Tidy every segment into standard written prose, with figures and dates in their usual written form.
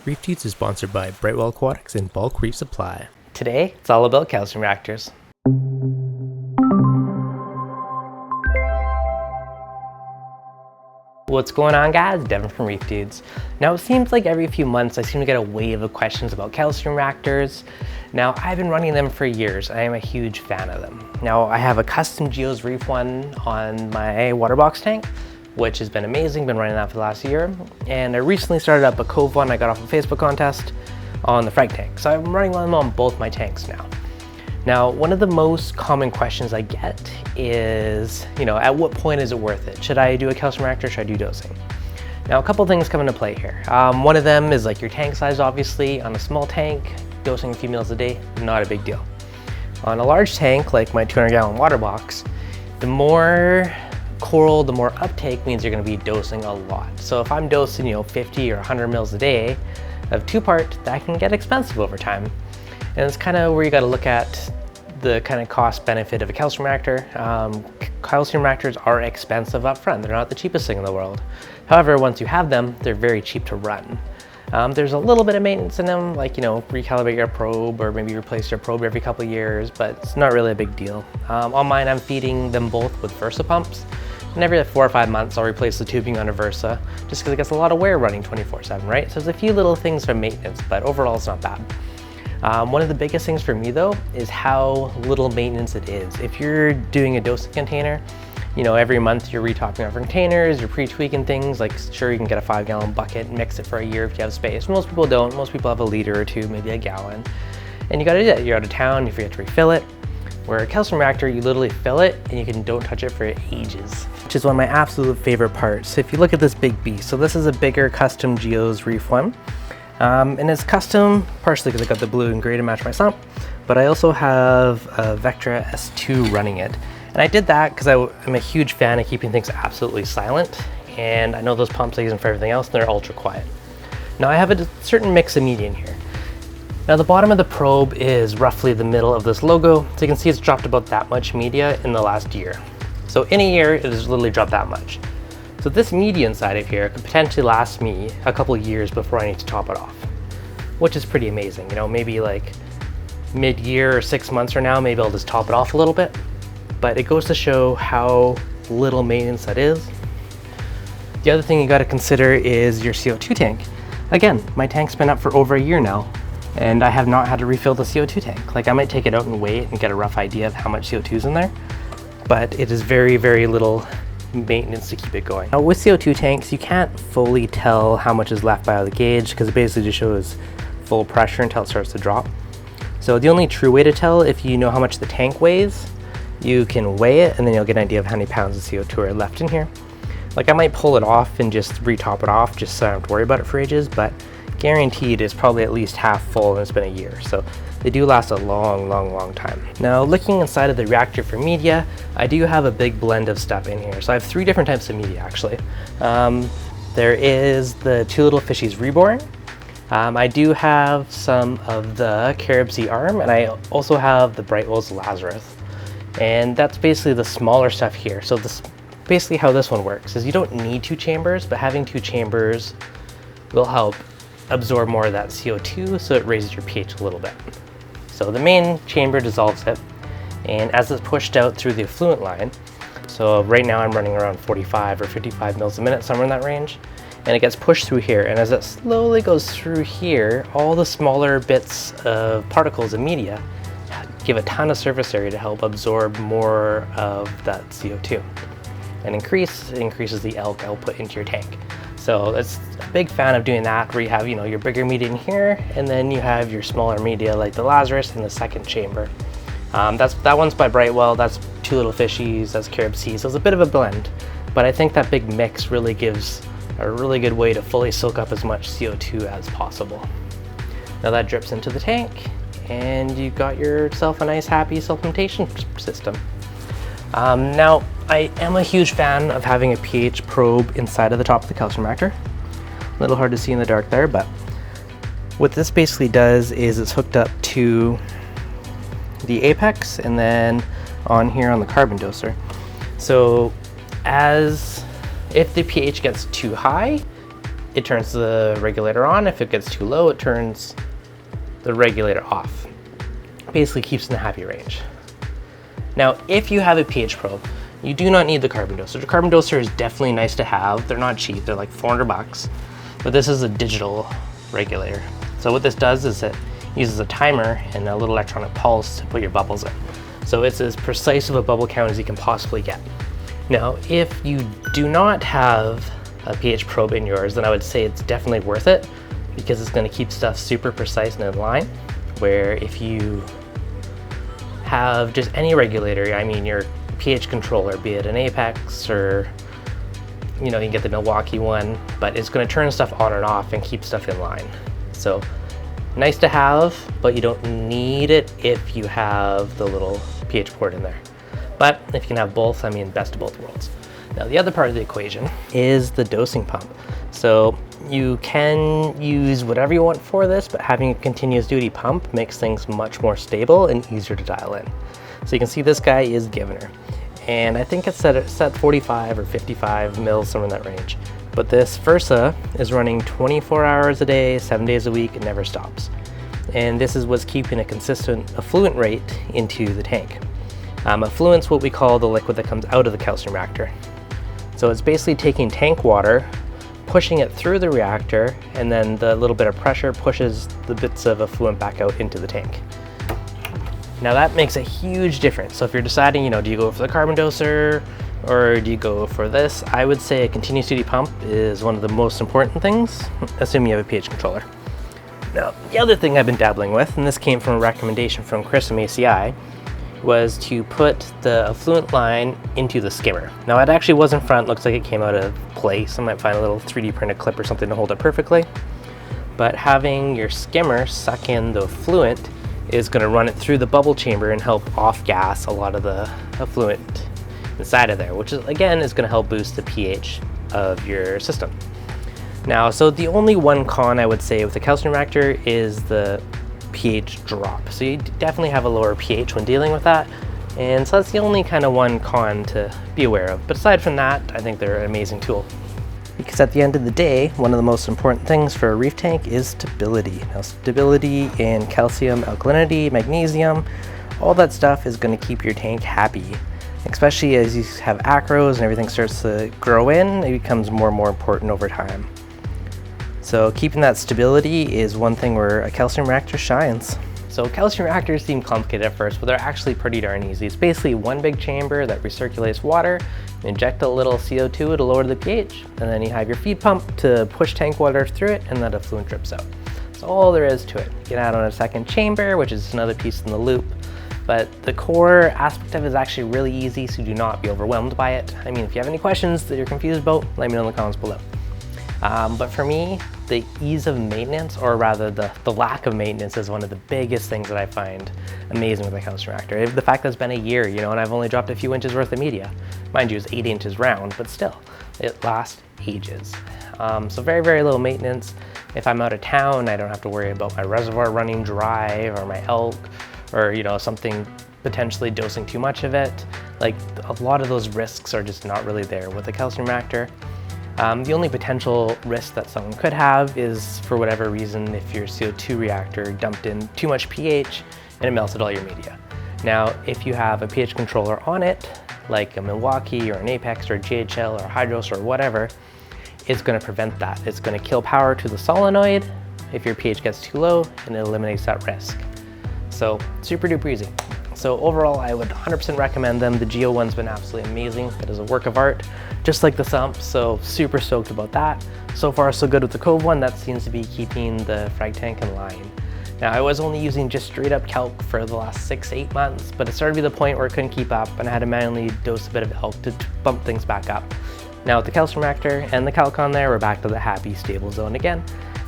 ReefDudes is sponsored by Brightwell Aquatics and Bulk Reef Supply. Today, it's all about calcium reactors. What's going on, guys? Devin from ReefDudes. Now, it seems like every few months I seem to get a wave of questions about calcium reactors. Now, I've been running them for years. I am a huge fan of them. Now, I have a custom Geo's Reef one on my water box tank, which has been amazing. Been running that for the last year. And I recently started up a Cove one I got off a Facebook contest on the frag tank. So I'm running them on both my tanks now. Now, one of the most common questions I get is, at what point is it worth it? Should I do a calcium reactor? Should I do dosing? Now, a couple things come into play here. One of them is like your tank size, obviously. On a small tank, dosing a few meals a day, not a big deal. On a large tank, like my 200-gallon water box, the more coral, the more uptake means you're gonna be dosing a lot. So if I'm dosing, 50 or 100 mils a day of 2-part, that can get expensive over time. And it's kind of where you got to look at the kind of cost benefit of a calcium reactor. Calcium reactors are expensive up front. They're not the cheapest thing in the world. However, once you have them, they're very cheap to run. There's a little bit of maintenance in them, like, recalibrate your probe or maybe replace your probe every couple of years, but it's not really a big deal. On mine, I'm feeding them both with Versa pumps. And every 4 or 5 months, I'll replace the tubing on a Versa, just because it gets a lot of wear running 24/7, right? So there's a few little things for maintenance, but overall it's not bad. One of the biggest things for me though is how little maintenance it is. If you're doing a dosing container, every month you're retopping over containers, you're pre-tweaking things, like sure you can get a 5-gallon bucket and mix it for a year if you have space. Most people don't. Most people have a liter or two, maybe a gallon. And you gotta do that. You're out of town, you forget to refill it. Where a calcium reactor, you literally fill it and you don't touch it for ages. Which is one of my absolute favorite parts. If you look at this big beast, so this is a bigger custom Geo's Reef one. And it's custom, partially because I got the blue and gray to match my sump, but I also have a Vectra S2 running it. And I did that because I'm a huge fan of keeping things absolutely silent, and I know those pumps I use them for everything else, and they're ultra quiet. Now I have a certain mix of media in here. Now the bottom of the probe is roughly the middle of this logo, so you can see it's dropped about that much media in the last year. So in a year, it has literally dropped that much. So this media inside of here could potentially last me a couple of years before I need to top it off, which is pretty amazing. Maybe like mid-year or 6 months from now, maybe I'll just top it off a little bit. But it goes to show how little maintenance that is. The other thing you gotta consider is your CO2 tank. Again, my tank's been up for over a year now, and I have not had to refill the CO2 tank. Like, I might take it out and weigh it and get a rough idea of how much CO2 is in there, but it is very, very little maintenance to keep it going. Now with CO2 tanks, you can't fully tell how much is left by the gauge because it basically just shows full pressure until it starts to drop. So the only true way to tell, if you know how much the tank weighs, you can weigh it and then you'll get an idea of how many pounds of CO2 are left in here. Like, I might pull it off and just retop it off just so I don't have to worry about it for ages, but guaranteed it's probably at least half full and it's been a year. So they do last a long, long, long time. Now, looking inside of the reactor for media, I do have a big blend of stuff in here. So I have 3 different types of media, actually. There is the Two Little Fishies Reborn. I do have some of the Carib Sea Arm, and I also have the Brightwell's Lazarus. And that's basically the smaller stuff here. So this basically how this one works is you don't need 2 chambers, but having 2 chambers will help absorb more of that CO2, so it raises your pH a little bit. So the main chamber dissolves it, and as it's pushed out through the effluent line, so right now I'm running around 45 or 55 mils a minute, somewhere in that range, and it gets pushed through here, and as it slowly goes through here, all the smaller bits of particles of media give a ton of surface area to help absorb more of that CO2 and increases the ELK output into your tank. So it's a big fan of doing that, where you have, your bigger media in here, and then you have your smaller media like the Lazarus in the second chamber. That one's by Brightwell, that's Two Little Fishies, that's Carib Sea, so it's a bit of a blend. But I think that big mix really gives a really good way to fully soak up as much CO2 as possible. Now that drips into the tank, and you got yourself a nice, happy supplementation system. Now, I am a huge fan of having a pH probe inside of the top of the calcium reactor. A little hard to see in the dark there, but what this basically does is it's hooked up to the apex and then on here on the carbon doser. So if the pH gets too high, it turns the regulator on. If it gets too low, it turns the regulator off. Basically keeps in the happy range. Now, if you have a pH probe, you do not need the carbon doser. The carbon doser is definitely nice to have. They're not cheap, they're like 400 bucks, but this is a digital regulator. So what this does is it uses a timer and a little electronic pulse to put your bubbles in. So it's as precise of a bubble count as you can possibly get. Now, if you do not have a pH probe in yours, then I would say it's definitely worth it because it's going to keep stuff super precise and in line. Where if you have just any regulator, I mean your pH controller, be it an Apex or, you know, you can get the Milwaukee one, but it's going to turn stuff on and off and keep stuff in line. So nice to have, but you don't need it if you have the little pH port in there. But if you can have both, I mean, best of both worlds. Now, the other part of the equation is the dosing pump. So you can use whatever you want for this, but having a continuous duty pump makes things much more stable and easier to dial in. So you can see this guy is Skimmer, and I think it's set 45 or 55 mils, somewhere in that range. But this Versa is running 24 hours a day, 7 days a week, it never stops. And this is what's keeping a consistent effluent rate into the tank. Effluent's what we call the liquid that comes out of the calcium reactor. So it's basically taking tank water, pushing it through the reactor, and then the little bit of pressure pushes the bits of effluent back out into the tank. Now that makes a huge difference. So if you're deciding, you know, do you go for the carbon doser or do you go for this? I would say a continuous duty pump is one of the most important things, assuming you have a pH controller. Now, the other thing I've been dabbling with, and this came from a recommendation from Chris from ACI, was to put the effluent line into the skimmer. Now it actually was in front, looks like it came out of place. I might find a little 3D printed clip or something to hold it perfectly. But having your skimmer suck in the effluent is going to run it through the bubble chamber and help off gas a lot of the effluent inside of there, which is, again, is going to help boost the pH of your system. Now, so the only one con I would say with the calcium reactor is the pH drop. So you definitely have a lower pH when dealing with that. And so that's the only kind of one con to be aware of. But aside from that, I think they're an amazing tool. Because at the end of the day, one of the most important things for a reef tank is stability. Now, stability in calcium, alkalinity, magnesium, all that stuff is going to keep your tank happy. Especially as you have acros and everything starts to grow in, it becomes more and more important over time. So keeping that stability is one thing where a calcium reactor shines. So calcium reactors seem complicated at first, but they're actually pretty darn easy. It's basically one big chamber that recirculates water, inject a little CO2 to lower the pH, and then you have your feed pump to push tank water through it, and that effluent drips out. That's all there is to it. You can add on a second chamber, which is another piece in the loop. But the core aspect of it is actually really easy, so do not be overwhelmed by it. I mean, if you have any questions that you're confused about, let me know in the comments below. But for me, the ease of maintenance, or rather the lack of maintenance, is one of the biggest things that I find amazing with the calcium reactor. The fact that it's been a year, you know, and I've only dropped a few inches worth of media. Mind you, it's 8 inches round, but still, it lasts ages. So very, very little maintenance. If I'm out of town, I don't have to worry about my reservoir running dry, or my elk, or, you know, something potentially dosing too much of it. Like, a lot of those risks are just not really there with the calcium reactor. The only potential risk that someone could have is, for whatever reason, if your CO2 reactor dumped in too much pH and it melted all your media. Now, if you have a pH controller on it, like a Milwaukee or an Apex or a GHL or Hydros or whatever, it's going to prevent that. It's going to kill power to the solenoid if your pH gets too low, and it eliminates that risk. So super duper easy. So overall, I would 100% recommend them. The Geo one's been absolutely amazing. It is a work of art, just like the sump, so super stoked about that. So far, so good with the Cove one. That seems to be keeping the frag tank in line. Now, I was only using just straight up calc for the last 6 to 8 months, but it started to be the point where I couldn't keep up, and I had to manually dose a bit of elk to bump things back up. Now with the calcium reactor and the calc on there, we're back to the happy, stable zone again.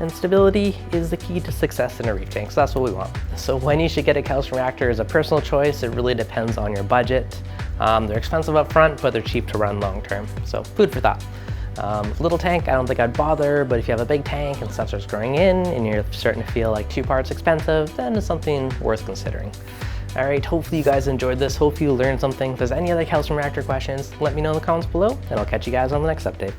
And stability is the key to success in a reef tank, so that's what we want. So when you should get a calcium reactor is a personal choice. It really depends on your budget. They're expensive up front, but they're cheap to run long term. So food for thought. Little tank, I don't think I'd bother, but if you have a big tank and stuff starts growing in and you're starting to feel like 2 parts expensive, then it's something worth considering. All right, hopefully you guys enjoyed this. Hopefully you learned something. If there's any other calcium reactor questions, let me know in the comments below, and I'll catch you guys on the next update.